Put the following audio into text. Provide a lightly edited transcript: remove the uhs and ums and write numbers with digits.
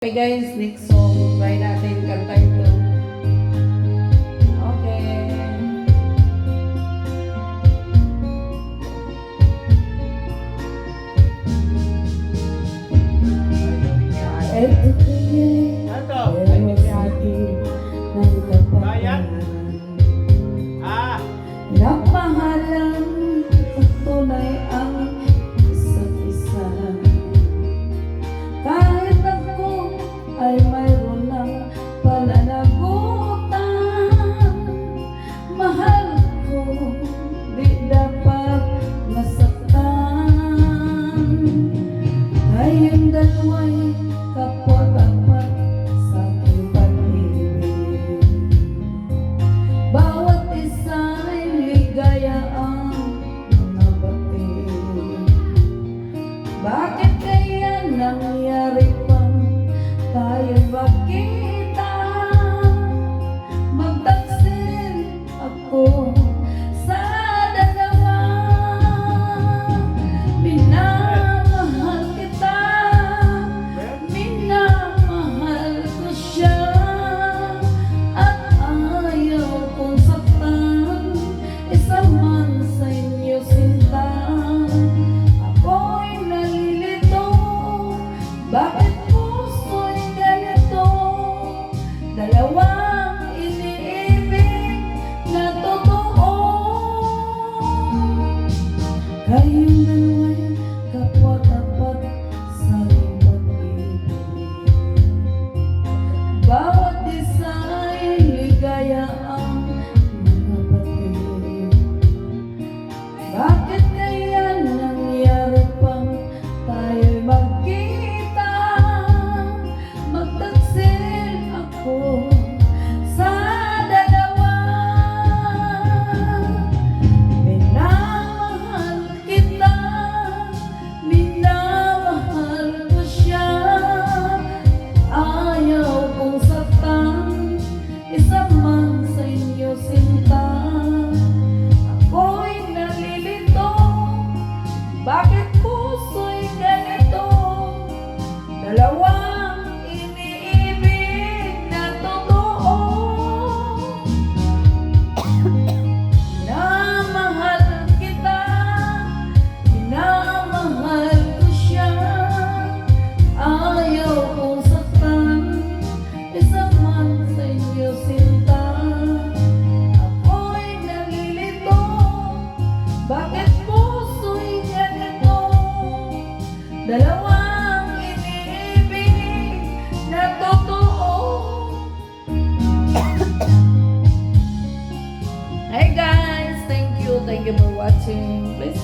Okay guys, next song. Try natin kanta ito. Okay. Ito kaya pero ng kapatid napahalan at tunay ang isa't isa. Kahit ako ay mayroon ng pananagutan, mahal ko di dapat masaktan. Tayong dalawa'y kapwa-tapat sa aking pag-ibig. Bawat isa'y ligaya ang nabatid. Bakit kaya nangyari pang tayo magkita? Magtaksil ako sa dalawa. Minamahal kita, minamahal ko siya, at ayaw kong saktan isa man sa inyo sinta. Ako'y nalilito, bakit puso'y ganito? Dalawang iniibig na totoo. Kayong dalawa'y kapwa-tapat sa pag-ibig. Bawat isa ay ligaya ang mga batid. Bakit kaya nangyari pang tayo'y magkita? Magtaksil ako sa dalawa. Minamahal kita, minamahal ko siya, ayaw kong saktan isa man sa inyo sinta. Ako'y nalilito, bakit puso'y ganito? Dalawang iniibig na totoo. Minamahal kita, minamahal ko siya, ayaw kong saktan isa man sa inyo sinta. Ako'y nalilito, bakit puso'y ganito? Dalawang iniibig na totoo. Hi guys, thank you for watching. Please